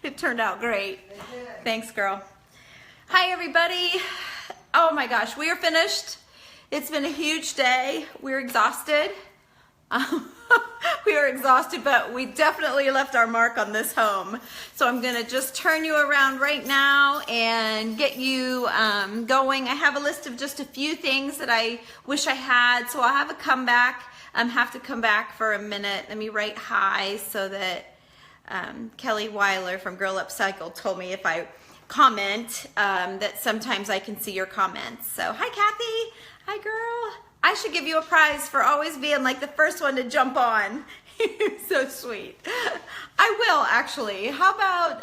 It turned out great. Thanks, girl. Hi, everybody. Oh my gosh, we are finished. It's been a huge day. We're exhausted. We are exhausted, but we definitely left our mark on this home. So I'm gonna just turn you around right now and get you going. I have a list of just a few things that I wish I had, so I'll have a comeback. Have to come back for a minute. Let me write hi so that Kelly Weiler from Girl Up Cycle told me if I comment that sometimes I can see your comments. So hi Kathy, hi girl. I should give you a prize for always being like the first one to jump on. You're so sweet. I will actually. How about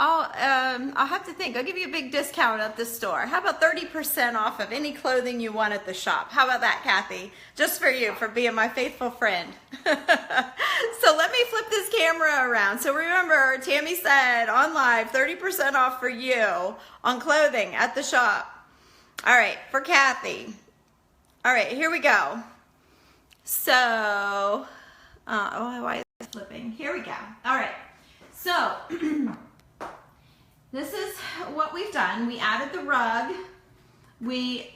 I'll have to think. I'll give you a big discount at the store. How about 30% off of any clothing you want at the shop? How about that, Kathy? Just for you, for being my faithful friend. So let me flip this camera around. So remember, Tammy said on live, 30% off for you on clothing at the shop. All right, for Kathy. All right, here we go. So, why is it flipping? Here we go. All right, so this is what we've done. We added the rug. We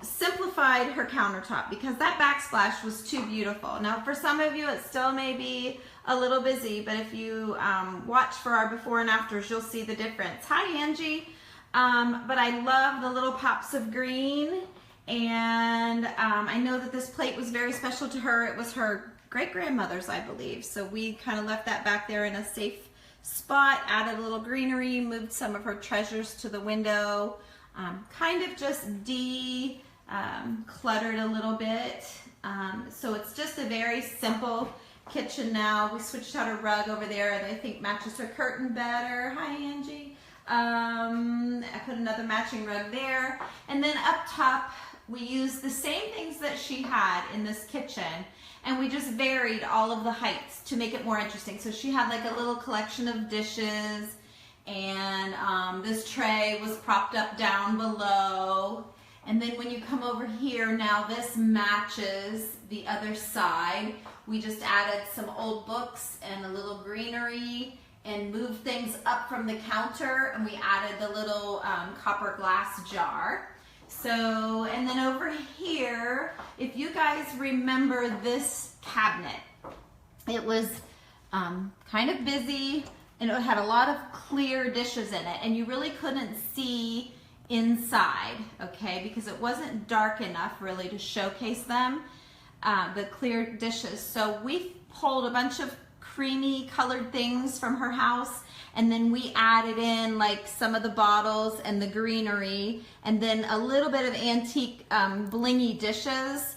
simplified her countertop because that backsplash was too beautiful. Now, for some of you, it still may be a little busy, but if you watch for our before and afters, you'll see the difference. Hi, Angie. But I love the little pops of green, and I know that this plate was very special to her. It was her great-grandmother's, I believe, so we kind of left that back there in a safe spot, added a little greenery, moved some of her treasures to the window, kind of just cluttered a little bit. So it's just a very simple kitchen now. We switched out her rug over there, and I think matches her curtain better. Hi, Angie. I put another matching rug there, and then up top we used the same things that she had in this kitchen, and we just varied all of the heights to make it more interesting. So she had like a little collection of dishes, and this tray was propped up down below, and then when you come over here, now this matches the other side. We just added some old books and a little greenery and moved things up from the counter, and we added the little copper glass jar. So, and then over here, if you guys remember this cabinet, it was kind of busy, and it had a lot of clear dishes in it, and you really couldn't see inside, okay, because it wasn't dark enough really to showcase them, the clear dishes. So we pulled a bunch of creamy colored things from her house, and then we added in like some of the bottles and the greenery, and then a little bit of antique blingy dishes,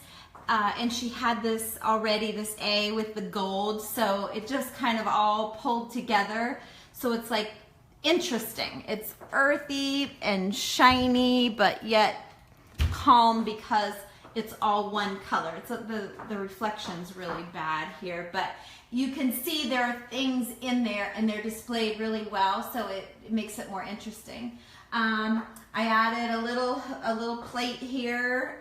and she had this already, this A with the gold, so it just kind of all pulled together. So it's like interesting. It's earthy and shiny, but yet calm because it's all one color. It's the reflection's really bad here, but you can see there are things in there, and they're displayed really well, so it makes it more interesting. I added a little plate here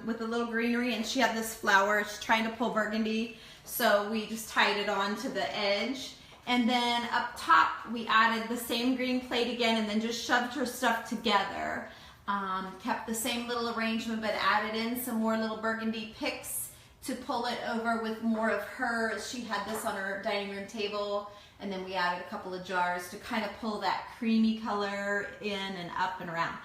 with a little greenery, and she had this flower. She's trying to pull burgundy, so we just tied it on to the edge. And then up top, we added the same green plate again, and then just shoved her stuff together. Kept the same little arrangement, but added in some more little burgundy picks to pull it over with more of hers. She had this on her dining room table, and then we added a couple of jars to kind of pull that creamy color in and up and around.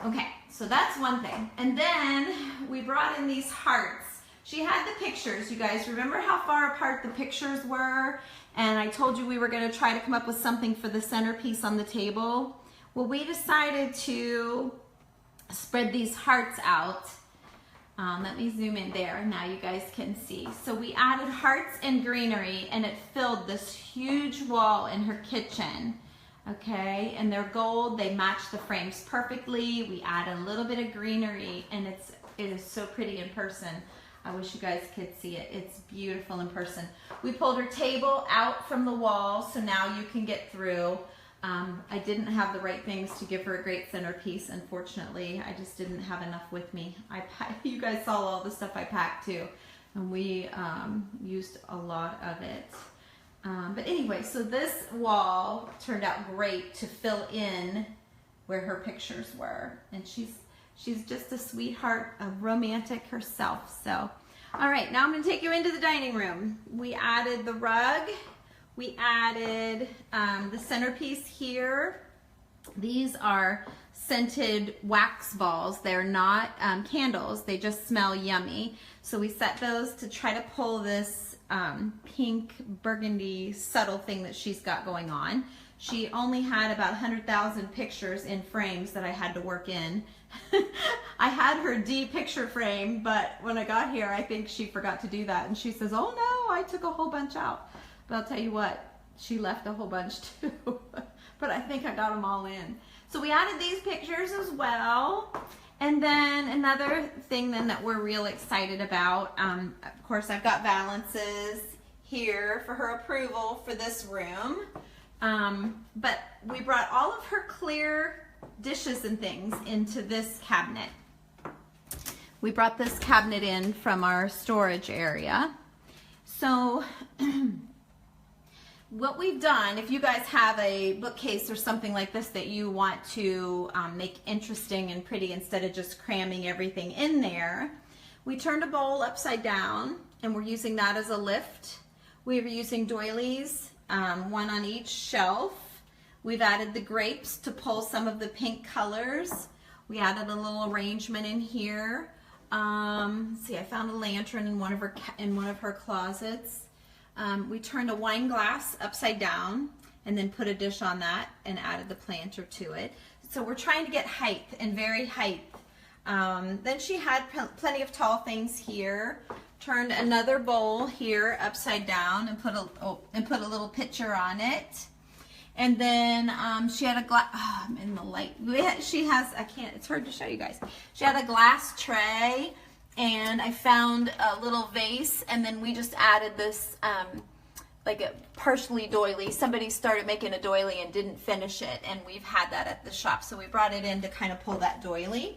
Okay, so that's one thing. And then we brought in these hearts. She had the pictures. You guys remember how far apart the pictures were? And I told you we were going to try to come up with something for the centerpiece on the table. Well, we decided to spread these hearts out. Let me zoom in there. Now you guys can see. So we added hearts and greenery, and it filled this huge wall in her kitchen. Okay, and they're gold. They match the frames perfectly. We added a little bit of greenery, and it is so pretty in person. I wish you guys could see it. It's beautiful in person. We pulled her table out from the wall, so now you can get through. I didn't have the right things to give her a great centerpiece, unfortunately. I just didn't have enough with me. You guys saw all the stuff I packed too, and we used a lot of it. But anyway, so this wall turned out great to fill in where her pictures were. And she's just a sweetheart, a romantic herself. So, all right, now I'm gonna take you into the dining room. We added the rug. We added the centerpiece here. These are scented wax balls. They're not candles. They just smell yummy. So we set those to try to pull this pink burgundy subtle thing that she's got going on. She only had about 100,000 pictures in frames that I had to work in. I had her picture frame, but when I got here, I think she forgot to do that. And she says, oh no, I took a whole bunch out. But I'll tell you what, she left a whole bunch too. But I think I got them all in. So we added these pictures as well. And then another thing then that we're real excited about, of course I've got valances here for her approval for this room. But we brought all of her clear dishes and things into this cabinet. We brought this cabinet in from our storage area. So what we've done, if you guys have a bookcase or something like this that you want to make interesting and pretty instead of just cramming everything in there, we turned a bowl upside down and we're using that as a lift. We're using doilies, one on each shelf. We've added the grapes to pull some of the pink colors. We added a little arrangement in here. See, I found a lantern in one of her closets. We turned a wine glass upside down and then put a dish on that and added the planter to it. So we're trying to get height and vary height. Then she had plenty of tall things here. Turned another bowl here upside down and put a little picture on it. And then she had a glass, I'm in the light. She has, it's hard to show you guys. She had a glass tray and I found a little vase and then we just added this like a partially doily. Somebody started making a doily and didn't finish it and we've had that at the shop. So we brought it in to kind of pull that doily.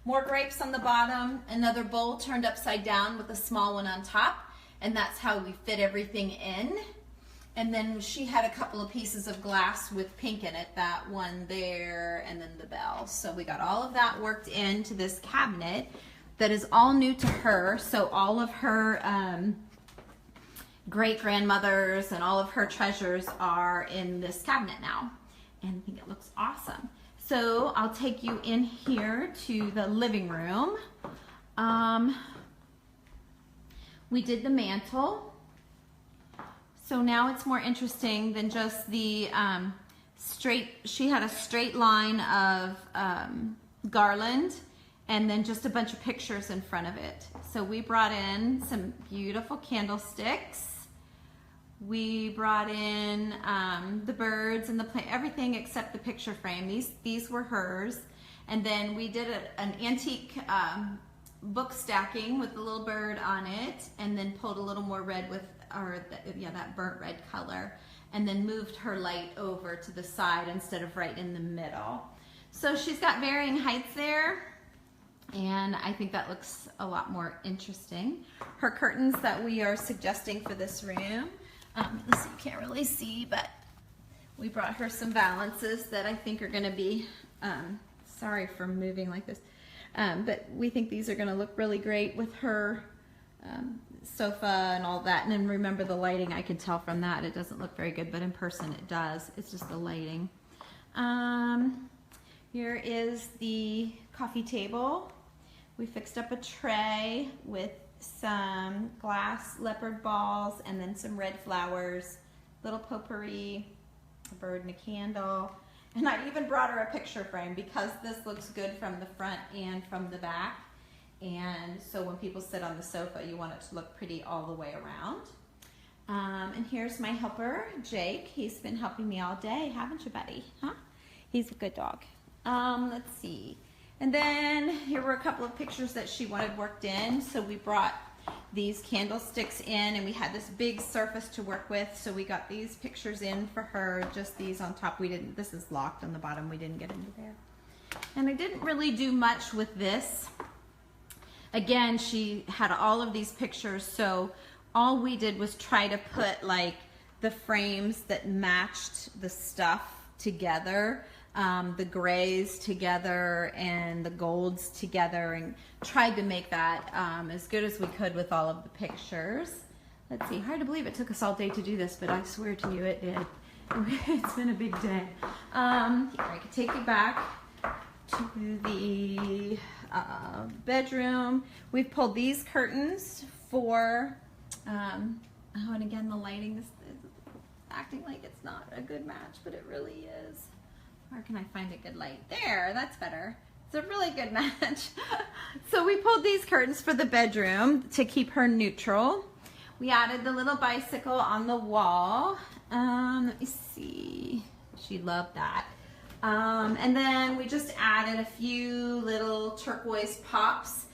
More grapes on the bottom, another bowl turned upside down with a small one on top. And that's how we fit everything in. And then she had a couple of pieces of glass with pink in it, that one there, and then the bell. So we got all of that worked into this cabinet that is all new to her. So all of her great-grandmothers and all of her treasures are in this cabinet now. And I think it looks awesome. So I'll take you in here to the living room. We did the mantle. So now it's more interesting than just the she had a straight line of garland and then just a bunch of pictures in front of it. So we brought in some beautiful candlesticks. We brought in the birds and the plant, everything except the picture frame. These were hers. And then we did an antique book stacking with the little bird on it and then pulled a little more red with that burnt red color and then moved her light over to the side instead of right in the middle. So she's got varying heights there and I think that looks a lot more interesting. Her curtains that we are suggesting for this room, let's see, you can't really see, but we brought her some valances that I think are going to be, sorry for moving like this, but we think these are going to look really great with her sofa and all that. And then remember the lighting, I can tell from that it doesn't look very good, but in person it does. It's just the lighting. Here is the coffee table. We fixed up a tray with some glass leopard balls and then some red flowers, little potpourri, a bird and a candle. And I even brought her a picture frame because this looks good from the front and from the back. And so when people sit on the sofa, you want it to look pretty all the way around. And here's my helper, Jake. He's been helping me all day, haven't you, buddy? Huh? He's a good dog. Let's see. And then here were a couple of pictures that she wanted worked in. So we brought these candlesticks in and we had this big surface to work with. So we got these pictures in for her, just these on top. This is locked on the bottom. We didn't get into there. And I didn't really do much with this. Again, she had all of these pictures, so all we did was try to put like the frames that matched the stuff together, the grays together and the golds together, and tried to make that as good as we could with all of the pictures. Let's see, hard to believe it took us all day to do this, but I swear to you it did. It's been a big day. Here, I could take you back to the bedroom. We've pulled these curtains for, oh, and again, the lighting is acting like it's not a good match, but it really is. Where can I find a good light? There, that's better. It's a really good match. So we pulled these curtains for the bedroom to keep her neutral. We added the little bicycle on the wall. Let me see. She loved that. And then we just added a few little turquoise pops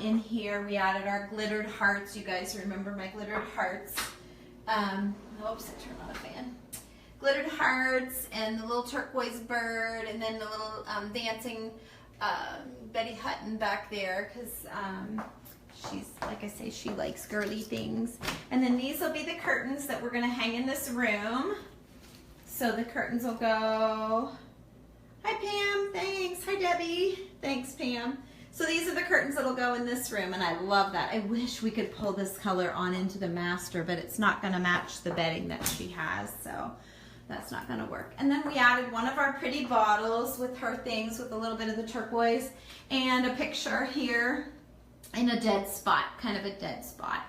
in here. We added our glittered hearts. You guys remember my glittered hearts. Oops, I turned on a fan. Glittered hearts and the little turquoise bird, and then the little dancing Betty Hutton back there, because she's, like I say, she likes girly things. And then these will be the curtains that we're going to hang in this room. So the curtains will go, hi Pam, thanks, hi Debbie, thanks Pam. So these are the curtains that'll go in this room, and I love that. I wish we could pull this color on into the master, but it's not going to match the bedding that she has, so that's not going to work. And then we added one of our pretty bottles with her things with a little bit of the turquoise and a picture here in a dead spot, kind of a dead spot.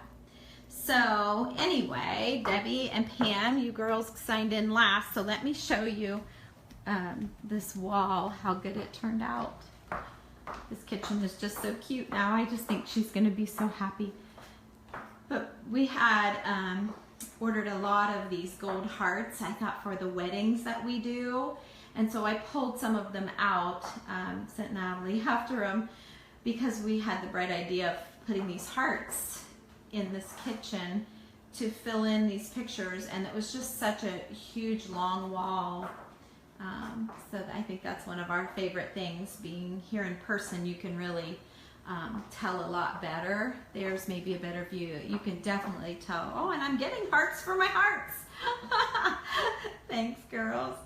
So anyway, Debbie and Pam, you girls signed in last, so let me show you this wall, how good it turned out. This kitchen is just so cute now. I just think she's going to be so happy. But we had ordered a lot of these gold hearts, I thought, for the weddings that we do. And so I pulled some of them out, sent Natalie after them, because we had the bright idea of putting these hearts in this kitchen to fill in these pictures, and it was just such a huge long wall. So I think that's one of our favorite things, being here in person. You can really tell a lot better. There's maybe a better view. You can definitely tell. Oh, and I'm getting hearts for my hearts. Thanks, girls.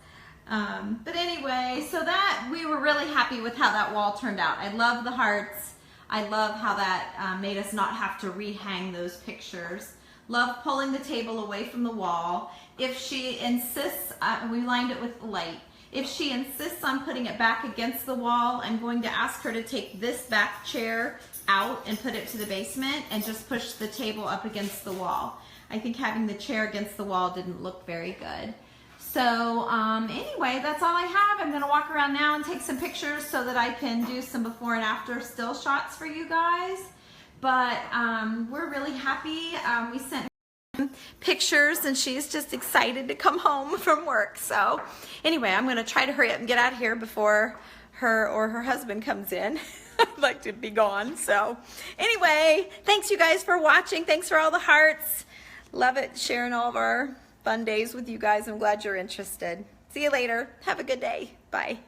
But anyway, so that we were really happy with how that wall turned out. I love the hearts. I love how that made us not have to rehang those pictures. Love pulling the table away from the wall. If she insists, we lined it with light. If she insists on putting it back against the wall, I'm going to ask her to take this back chair out and put it to the basement and just push the table up against the wall. I think having the chair against the wall didn't look very good. So anyway, that's all I have. I'm going to walk around now and take some pictures so that I can do some before and after still shots for you guys. But we're really happy. We sent pictures and she's just excited to come home from work. So anyway, I'm going to try to hurry up and get out of here before her or her husband comes in. I'd like to be gone. So anyway, thanks you guys for watching. Thanks for all the hearts. Love it sharing all of our fun days with you guys. I'm glad you're interested. See you later. Have a good day. Bye.